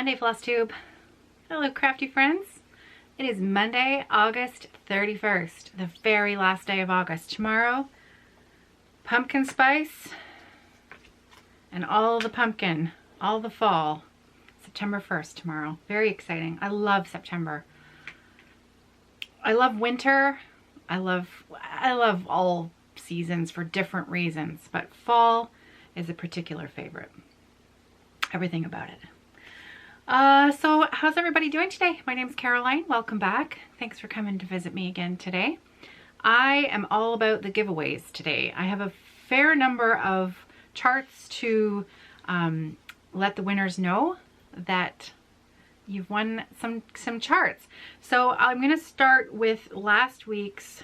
Monday, Flosstube. Hello, crafty friends. It is Monday, August 31st, the very last day of August. Tomorrow, pumpkin spice and all the pumpkin, all the fall. September 1st tomorrow. Very exciting. I love September. I love winter. I love all seasons for different reasons, but fall is a particular favorite. Everything about it. So how's everybody doing today? My name's Caroline. Welcome back. Thanks for coming to visit me again today. I am all about the giveaways today. I have a fair number of charts to let the winners know that you've won some charts. So I'm going to start with last week's.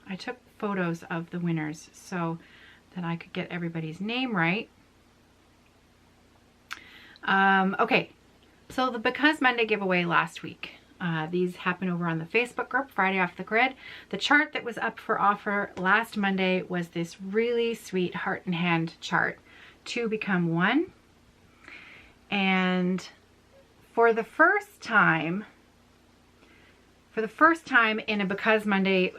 I took photos of the winners so that I could get everybody's name right. Okay, so the Because Monday giveaway last week. These happened over on the Facebook group, Friday Off the Grid. The chart that was up for offer last Monday was this really sweet heart and hand chart, 2 become 1. And for the first time in a Because Monday,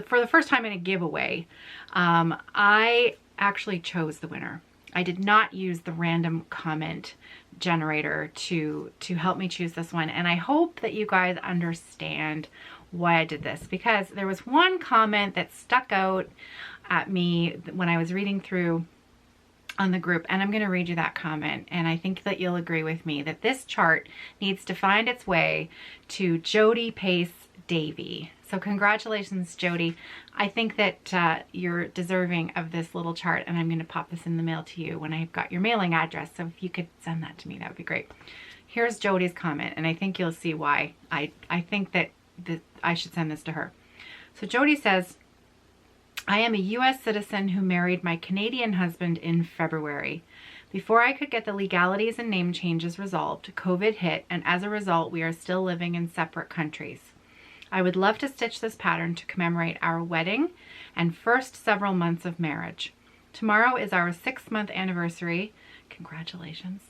for the first time in a giveaway, I actually chose the winner. I did not use the random comment generator to help me choose this one. And I hope that you guys understand why I did this, because there was one comment that stuck out at me when I was reading through on the group, and I'm going to read you that comment, and I think that you'll agree with me that this chart needs to find its way to Jody Pace Davy. So congratulations, Jody. I think that you're deserving of this little chart, and I'm going to pop this in the mail to you when I've got your mailing address. So if you could send that to me, that would be great. Here's Jody's comment, and I think you'll see why I think that I should send this to her. So Jody says, I am a U.S. citizen who married my Canadian husband in February. Before I could get the legalities and name changes resolved, COVID hit, and as a result, we are still living in separate countries. I would love to stitch this pattern to commemorate our wedding and first several months of marriage. Tomorrow is our 6-month anniversary. Congratulations.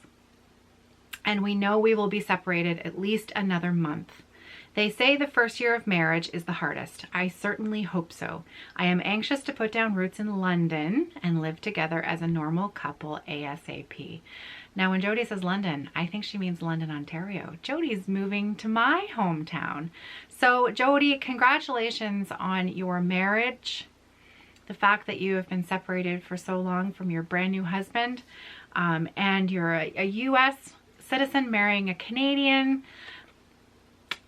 And we know we will be separated at least another month. They say the first year of marriage is the hardest. I certainly hope so. I am anxious to put down roots in London and live together as a normal couple ASAP. Now, when Jody says London, I think she means London, Ontario. Jody's moving to my hometown. So, Jody, congratulations on your marriage. The fact that you have been separated for so long from your brand new husband, and you're a U.S. citizen marrying a Canadian.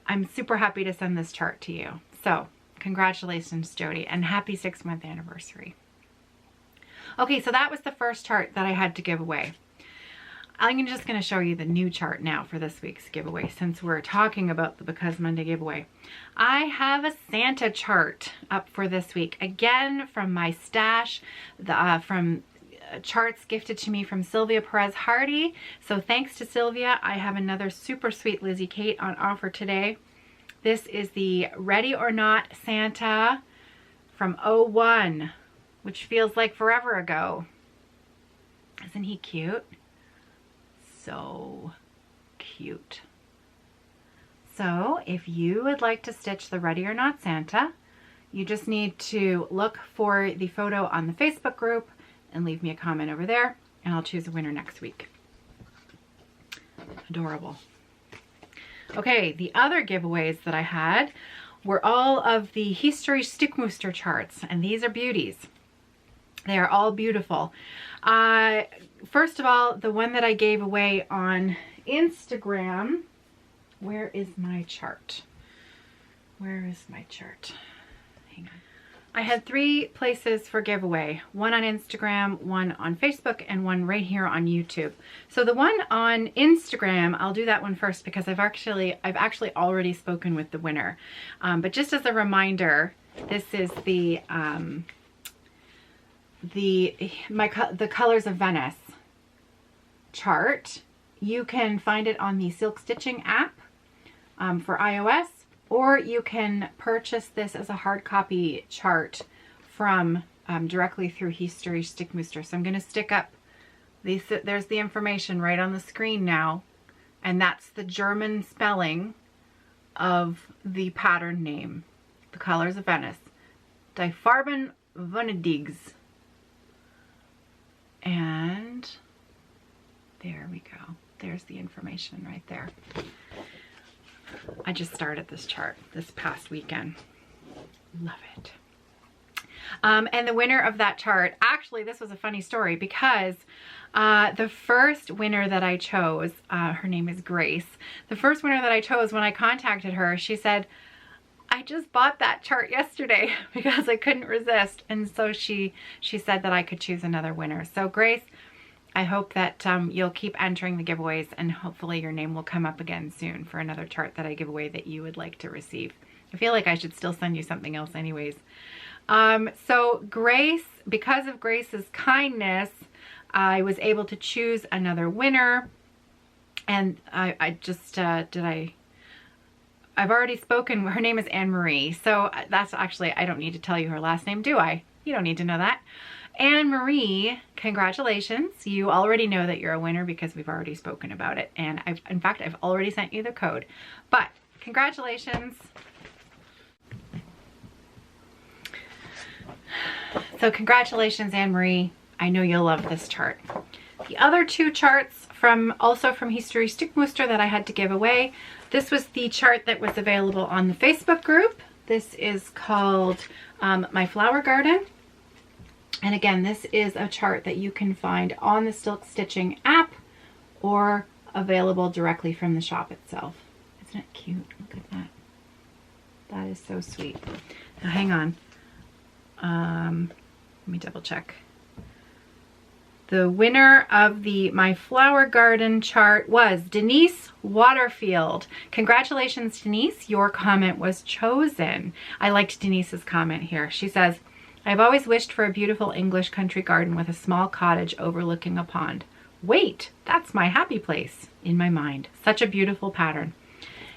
I'm super happy to send this chart to you. So, congratulations, Jody, and happy 6-month anniversary. Okay, so that was the first chart that I had to give away. I'm just going to show you the new chart now for this week's giveaway, since we're talking about the Because Monday giveaway. I have a Santa chart up for this week, again from my stash, from charts gifted to me from Sylvia Perez Hardy. So thanks to Sylvia, I have another super sweet Lizzie Kate on offer today. This is the Ready or Not Santa from 01, which feels like forever ago. Isn't he cute? So cute. So if you would like to stitch the Ready or Not Santa, you just need to look for the photo on the Facebook group and leave me a comment over there, and I'll choose a winner next week. Adorable. Okay, the other giveaways that I had were all of the History Stickmooster charts, and these are beauties. They are all beautiful. First of all, the one that I gave away on Instagram, where is my chart? Where is my chart? Hang on. I had 3 places for giveaway, one on Instagram, one on Facebook, and one right here on YouTube. So the one on Instagram, I'll do that one first because I've actually already spoken with the winner. But just as a reminder, this is the Colors of Venice chart. You can find it on the Silk Stitching app for iOS, or you can purchase this as a hard copy chart from directly through History Stickmooster. So I'm going to stick up these. There's the information right on the screen now, and that's the German spelling of the pattern name. The Colors of Venice. Die Farben Venedigs. And there we go. There's the information right there. I just started this chart this past weekend. Love it. And the winner of that chart, actually this was a funny story because the first winner that I chose, her name is Grace. The first winner that I chose, when I contacted her, she said, I just bought that chart yesterday because I couldn't resist. And so she said that I could choose another winner. So Grace, I hope that you'll keep entering the giveaways, and hopefully your name will come up again soon for another chart that I give away that you would like to receive. I feel like I should still send you something else anyways. So Grace, because of Grace's kindness, I was able to choose another winner. And I just, I've already spoken, her name is Anne-Marie. So that's actually, I don't need to tell you her last name, do I? You don't need to know that. Anne-Marie, congratulations. You already know that you're a winner because we've already spoken about it. And in fact, I've already sent you the code. But congratulations. So congratulations, Anne-Marie. I know you'll love this chart. The other two charts also from History Stickmooster that I had to give away. This was the chart that was available on the Facebook group. This is called My Flower Garden. And again, this is a chart that you can find on the Silk Stitching app or available directly from the shop itself. Isn't it cute? Look at that. That is so sweet. Now hang on. Let me double check. The winner of the My Flower Garden chart was Denise Waterfield. Congratulations, Denise. Your comment was chosen. I liked Denise's comment here. She says, I've always wished for a beautiful English country garden with a small cottage overlooking a pond. Wait, that's my happy place in my mind. Such a beautiful pattern.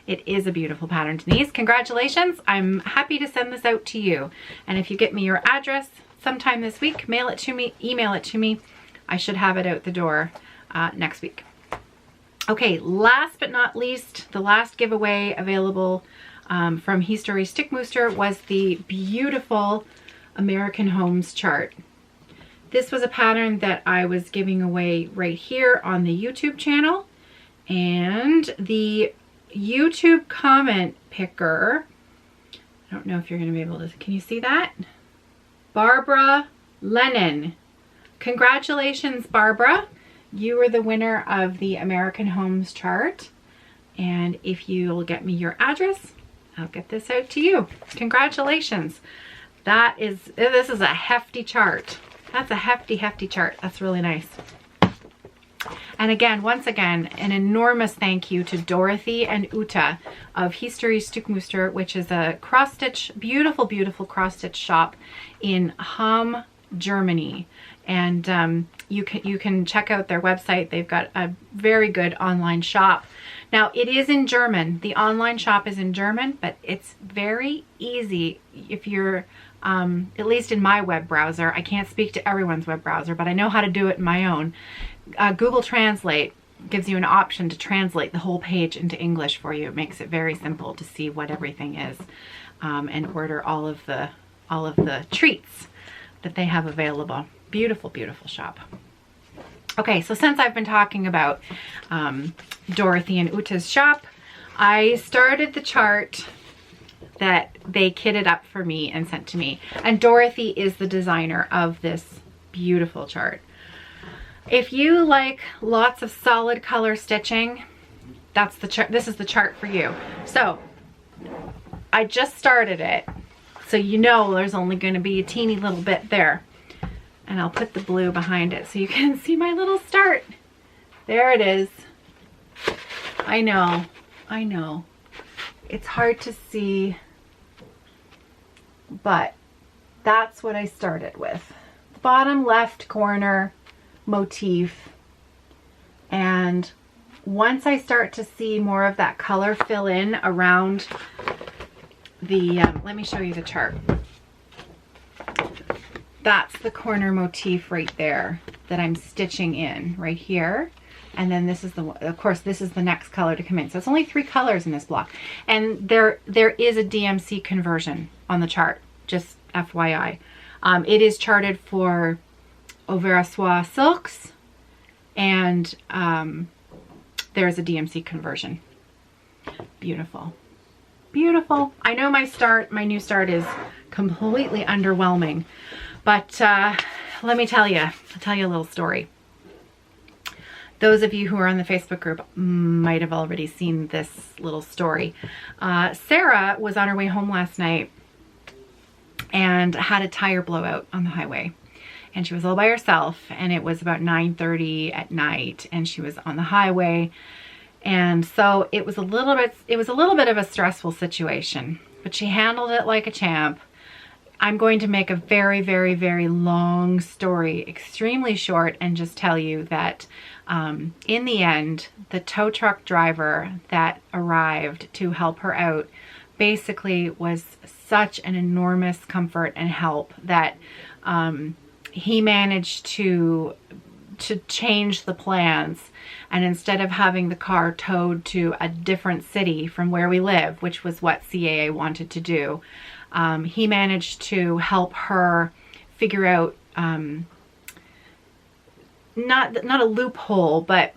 It is a beautiful pattern, Denise. Congratulations. I'm happy to send this out to you. And if you get me your address sometime this week, mail it to me, email it to me. I should have it out the door next week. Okay, last but not least, the last giveaway available from History Stickmooster was the beautiful American Homes chart. This was a pattern that I was giving away right here on the YouTube channel, and the YouTube comment picker, I don't know if you're going to be able to, can you see that? Barbara Lennon. Congratulations, Barbara. You were the winner of the American Homes chart, and if you'll get me your address, I'll get this out to you. Congratulations. This is a hefty chart. That's a hefty chart. That's really nice. And again, once again, an enormous thank you to Dorothy and Uta of History Stickmooster, which is a cross-stitch, beautiful, beautiful cross-stitch shop in Hamm, Germany. And you can check out their website. They've got a very good online shop. Now, it is in German. The online shop is in German, but it's very easy if you're, at least in my web browser. I can't speak to everyone's web browser, but I know how to do it in my own. Google Translate gives you an option to translate the whole page into English for you. It makes it very simple to see what everything is and order all of the treats that they have available. Beautiful, beautiful shop. Okay, so since I've been talking about Dorothy and Uta's shop, I started the chart that they kitted up for me and sent to me. And Dorothy is the designer of this beautiful chart. If you like lots of solid color stitching, that's the chart. This is the chart for you. So I just started it, so you know there's only going to be a teeny little bit there. And I'll put the blue behind it so you can see my little start. There it is. I know. It's hard to see, but that's what I started with. The bottom left corner motif. And once I start to see more of that color fill in around the, let me show you the chart. That's the corner motif right there that I'm stitching in right here. And then this is the, of course, this is the next color to come in. So it's only 3 colors in this block. And there is a DMC conversion on the chart, just FYI. It is charted for Oversois silks, and there's a DMC conversion. Beautiful. Beautiful. I know my new start is completely underwhelming, but let me tell you, I'll tell you a little story. Those of you who are on the Facebook group might have already seen this little story. Sarah was on her way home last night and had a tire blowout on the highway. And she was all by herself, and it was about 9:30 at night, and she was on the highway. And so it was a little bit of a stressful situation, but she handled it like a champ. I'm going to make a very, very, very long story extremely short and just tell you that in the end, the tow truck driver that arrived to help her out basically was such an enormous comfort and help that he managed to change the plans, and instead of having the car towed to a different city from where we live, which was what CAA wanted to do, he managed to help her figure out not a loophole, but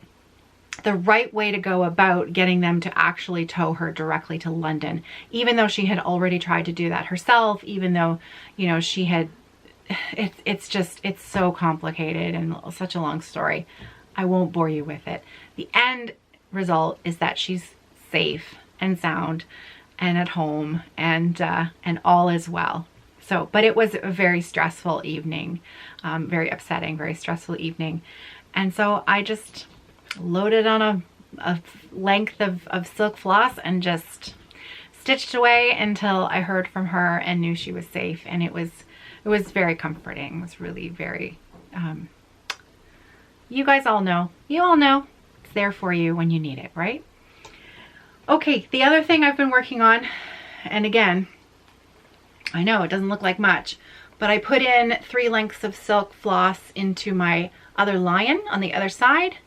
the right way to go about getting them to actually tow her directly to London, even though she had already tried to do that herself, even though, you know, she had, it's so complicated and such a long story. I won't bore you with it. The end result is that she's safe and sound and at home, and all is well. So, but it was a very stressful evening, very upsetting, very stressful evening. And so I just loaded on a length of silk floss and just stitched away until I heard from her and knew she was safe. And it was very comforting. It was really very, you guys all know, it's there for you when you need it, right? Okay, the other thing I've been working on, and again, I know it doesn't look like much, but I put in 3 lengths of silk floss into my other lion on the other side.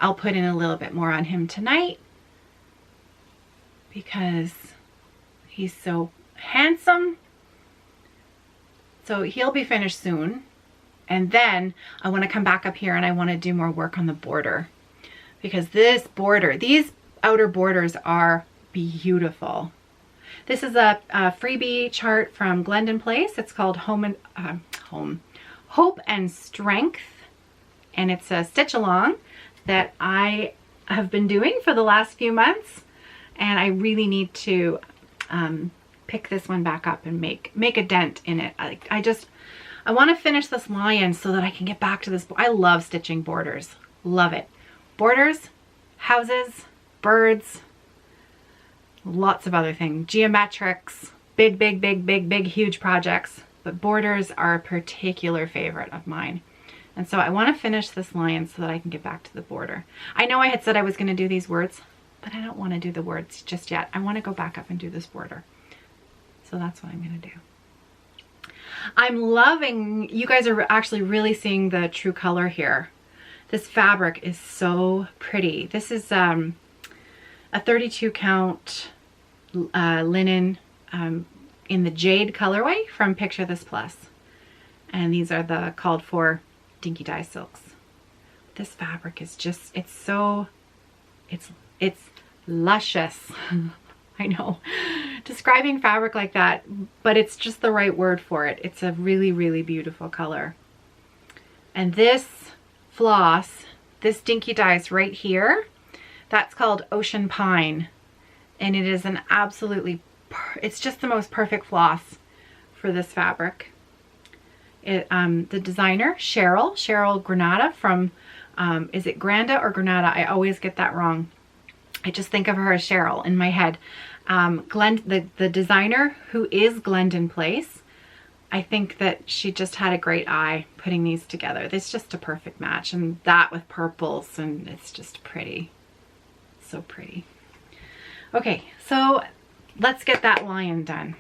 I'll put in a little bit more on him tonight because he's so handsome. So he'll be finished soon. And then I want to come back up here and I want to do more work on the border, because this border, these outer borders are beautiful. This is a freebie chart from Glendon Place. It's called Hope and Strength. And it's a stitch along that I have been doing for the last few months. And I really need to pick this one back up and make a dent in it. I want to finish this lion so that I can get back to this. I love stitching borders. Love it. Borders, houses, birds, lots of other things, geometrics, big, huge projects, but borders are a particular favorite of mine. And so I want to finish this lion so that I can get back to the border. I know I had said I was going to do these words, but I don't want to do the words just yet. I want to go back up and do this border. So that's what I'm going to do. I'm loving, you guys are actually really seeing the true color here. This fabric is so pretty. This is a 32 count linen in the jade colorway from Picture This Plus. And these are the called for dinky dye silks. This fabric is just, it's luscious. I know, describing fabric like that, but it's just the right word for it. It's a really, really beautiful color. And this floss, this dinky dyes right here, that's called Ocean Pine. And it is an absolutely, it's just the most perfect floss for this fabric. The designer, Cheryl Granada from, is it Granda or Granada? I always get that wrong. I just think of her as Cheryl in my head. The designer, who is Glendon Place, I think that she just had a great eye putting these together. It's just a perfect match, and that with purples, and it's just pretty. So pretty. Okay, so let's get that lion done.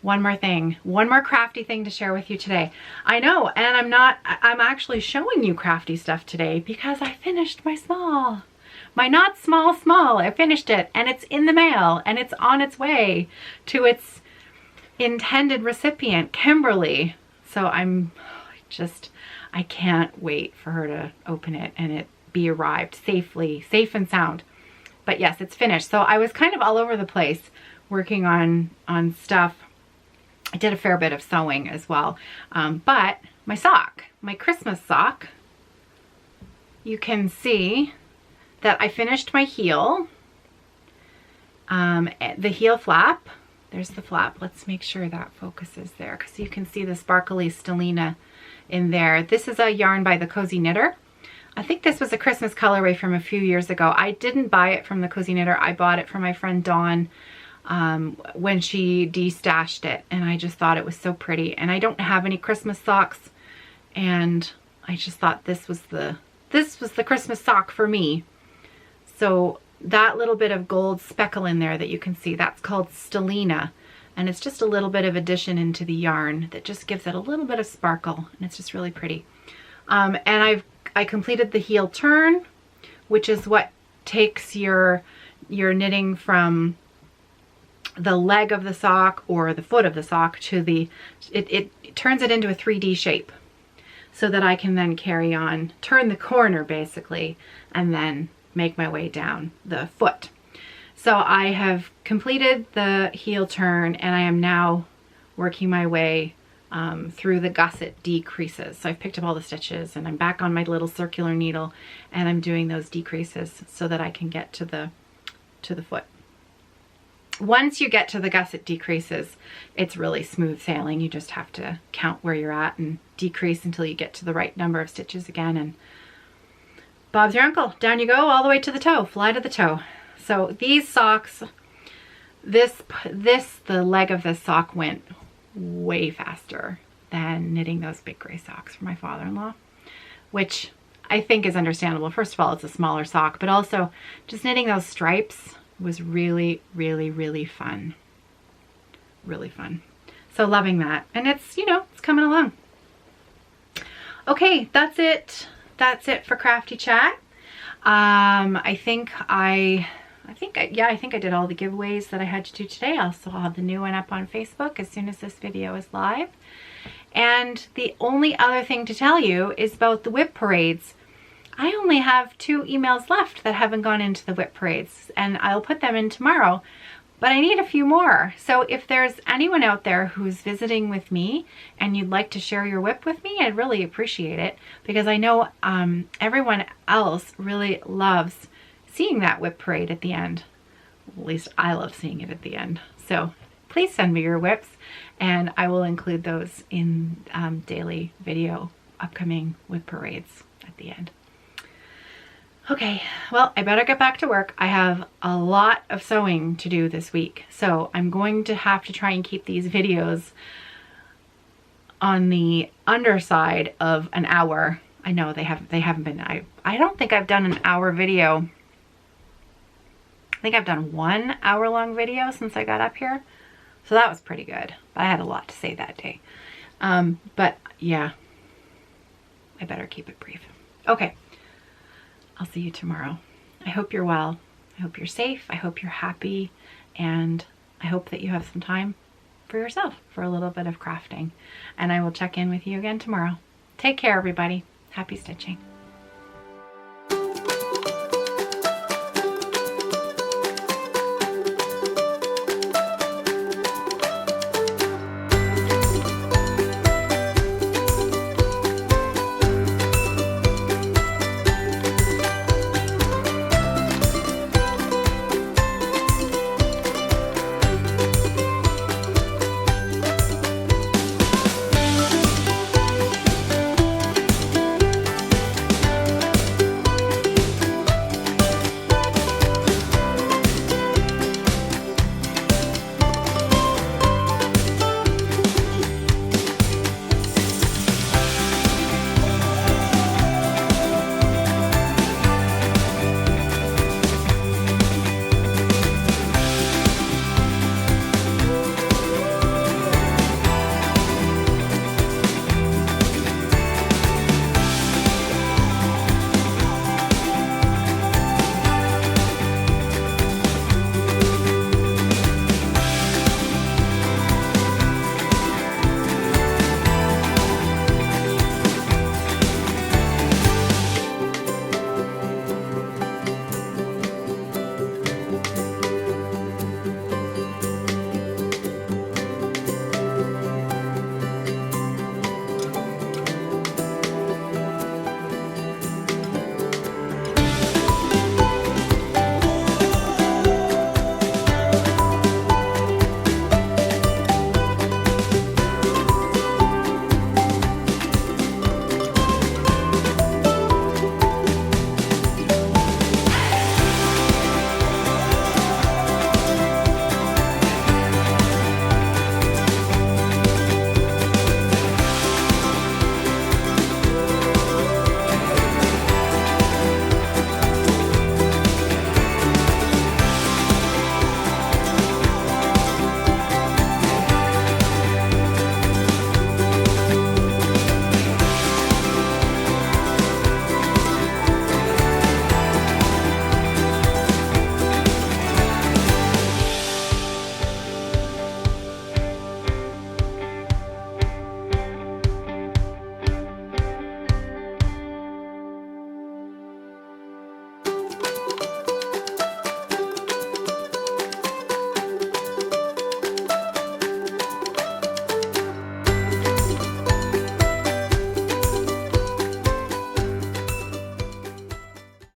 one more thing, one more crafty thing to share with you today. I know, and I'm actually showing you crafty stuff today because I finished my not small. I finished it, and it's in the mail, and it's on its way to its intended recipient, Kimberly. So I can't wait for her to open it and it be arrived safely, safe and sound. But yes, it's finished. So I was kind of all over the place working on stuff. I did a fair bit of sewing as well. But my sock, my Christmas sock, you can see that I finished my heel. The heel flap, there's the flap. Let's make sure that focuses there because you can see the sparkly stellina in there. This is a yarn by the Cozy Knitter. I think this was a Christmas colorway from a few years ago. I didn't buy it from the Cozy Knitter. I bought it from my friend Dawn when she destashed it, and I just thought it was so pretty. And I don't have any Christmas socks, and I just thought this was the Christmas sock for me. So that little bit of gold speckle in there that you can see, that's called stellina. And it's just a little bit of addition into the yarn that just gives it a little bit of sparkle, and it's just really pretty. And I completed the heel turn, which is what takes your knitting from the leg of the sock or the foot of the sock to it turns it into a 3D shape so that I can then carry on, turn the corner basically, and then make my way down the foot. So I have completed the heel turn, and I am now working my way through the gusset decreases. So I've picked up all the stitches, and I'm back on my little circular needle, and I'm doing those decreases so that I can get to the foot. Once you get to the gusset decreases, it's really smooth sailing. You just have to count where you're at and decrease until you get to the right number of stitches again, and Bob's your uncle. Down you go all the way to the toe, fly to the toe. So these socks, the leg of this sock went way faster than knitting those big gray socks for my father-in-law, which I think is understandable. First of all, it's a smaller sock, but also just knitting those stripes was really, really, really fun. Really fun. So loving that. And it's, you know, it's coming along. Okay, that's it. That's it for Crafty Chat. I think I did all the giveaways that I had to do today. I'll have the new one up on Facebook as soon as this video is live. And the only other thing to tell you is about the whip parades. I only have 2 emails left that haven't gone into the whip parades, and I'll put them in tomorrow, but I need a few more. So if there's anyone out there who's visiting with me and you'd like to share your whip with me, I'd really appreciate it, because I know everyone else really loves seeing that whip parade at the end. At least I love seeing it at the end. So please send me your whips, and I will include those in daily video upcoming whip parades at the end. Okay, well, I better get back to work. I have a lot of sewing to do this week, so I'm going to have to try and keep these videos on the underside of an hour. I know they haven't been. I don't think I've done an hour video. I think I've done 1 hour-long video since I got up here, so that was pretty good. But I had a lot to say that day. But yeah, I better keep it brief. Okay. I'll see you tomorrow. I hope you're well. I hope you're safe. I hope you're happy. And I hope that you have some time for yourself for a little bit of crafting. And I will check in with you again tomorrow. Take care, everybody. Happy stitching.